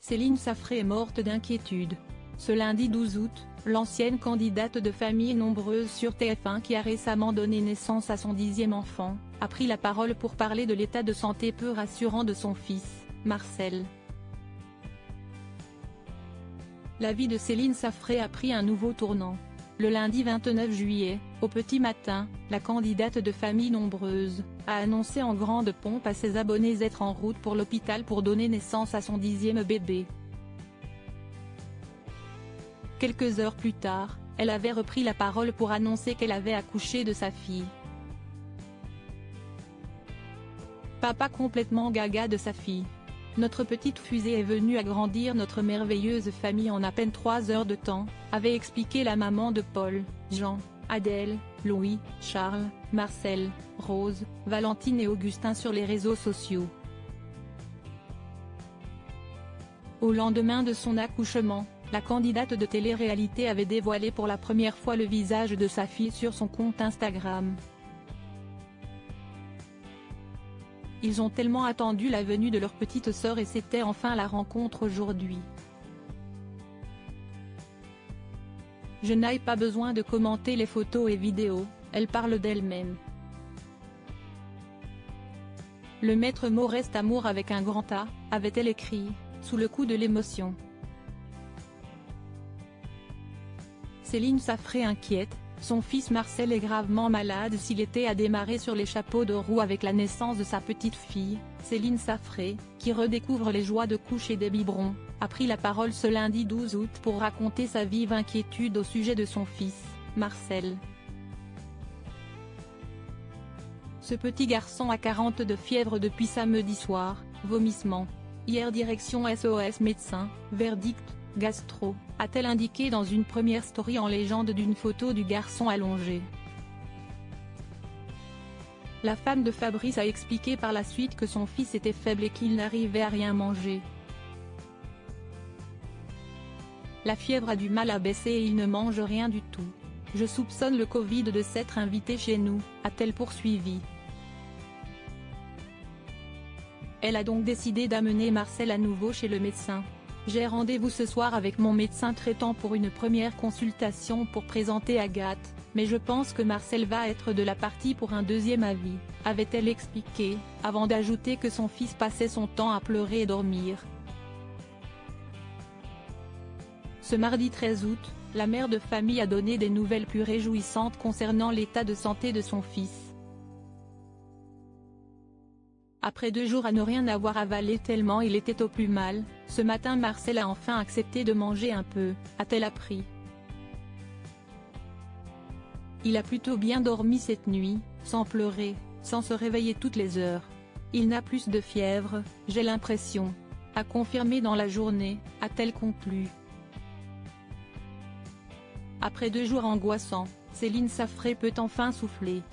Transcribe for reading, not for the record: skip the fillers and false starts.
Céline Safré est morte d'inquiétude. Ce lundi 12 août, l'ancienne candidate de famille nombreuse sur TF1 qui a récemment donné naissance à son 10e enfant, a pris la parole pour parler de l'état de santé peu rassurant de son fils, Marcel. La vie de Céline Safré a pris un nouveau tournant. Le lundi 29 juillet, au petit matin, la candidate de famille nombreuse a annoncé en grande pompe à ses abonnés être en route pour l'hôpital pour donner naissance à son 10e bébé. Quelques heures plus tard, elle avait repris la parole pour annoncer qu'elle avait accouché de sa fille. Papa complètement gaga de sa fille. Notre petite fusée est venue agrandir notre merveilleuse famille en à peine 3 heures de temps, avait expliqué la maman de Paul, Jean, Adèle, Louis, Charles, Marcel, Rose, Valentine et Augustin sur les réseaux sociaux. Au lendemain de son accouchement, la candidate de télé-réalité avait dévoilé pour la première fois le visage de sa fille sur son compte Instagram. Ils ont tellement attendu la venue de leur petite sœur et c'était enfin la rencontre aujourd'hui. Je n'ai pas besoin de commenter les photos et vidéos, elle parle d'elle-même. Le maître mot reste amour avec un grand A, avait-elle écrit, sous le coup de l'émotion. Céline Safré inquiète, son fils Marcel est gravement malade. S'il était à démarrer sur les chapeaux de roue avec la naissance de sa petite fille, Céline Safré, qui redécouvre les joies de coucher des biberons, a pris la parole ce lundi 12 août pour raconter sa vive inquiétude au sujet de son fils, Marcel. Ce petit garçon a 40 de fièvre depuis samedi soir, vomissement. Hier direction SOS médecin, verdict, gastro, a-t-elle indiqué dans une première story en légende d'une photo du garçon allongé. La femme de Fabrice a expliqué par la suite que son fils était faible et qu'il n'arrivait à rien manger. La fièvre a du mal à baisser et il ne mange rien du tout. Je soupçonne le Covid de s'être invité chez nous, a-t-elle poursuivi. Elle a donc décidé d'amener Marcel à nouveau chez le médecin. J'ai rendez-vous ce soir avec mon médecin traitant pour une première consultation pour présenter Agathe, mais je pense que Marcel va être de la partie pour un deuxième avis, avait-elle expliqué, avant d'ajouter que son fils passait son temps à pleurer et dormir. Ce mardi 13 août, la mère de famille a donné des nouvelles plus réjouissantes concernant l'état de santé de son fils. Après 2 jours à ne rien avoir avalé tellement il était au plus mal, ce matin Marcel a enfin accepté de manger un peu, a-t-elle appris. Il a plutôt bien dormi cette nuit, sans pleurer, sans se réveiller toutes les heures. Il n'a plus de fièvre, j'ai l'impression, a confirmé dans la journée, a-t-elle conclu. Après 2 jours angoissants, Céline Safré peut enfin souffler.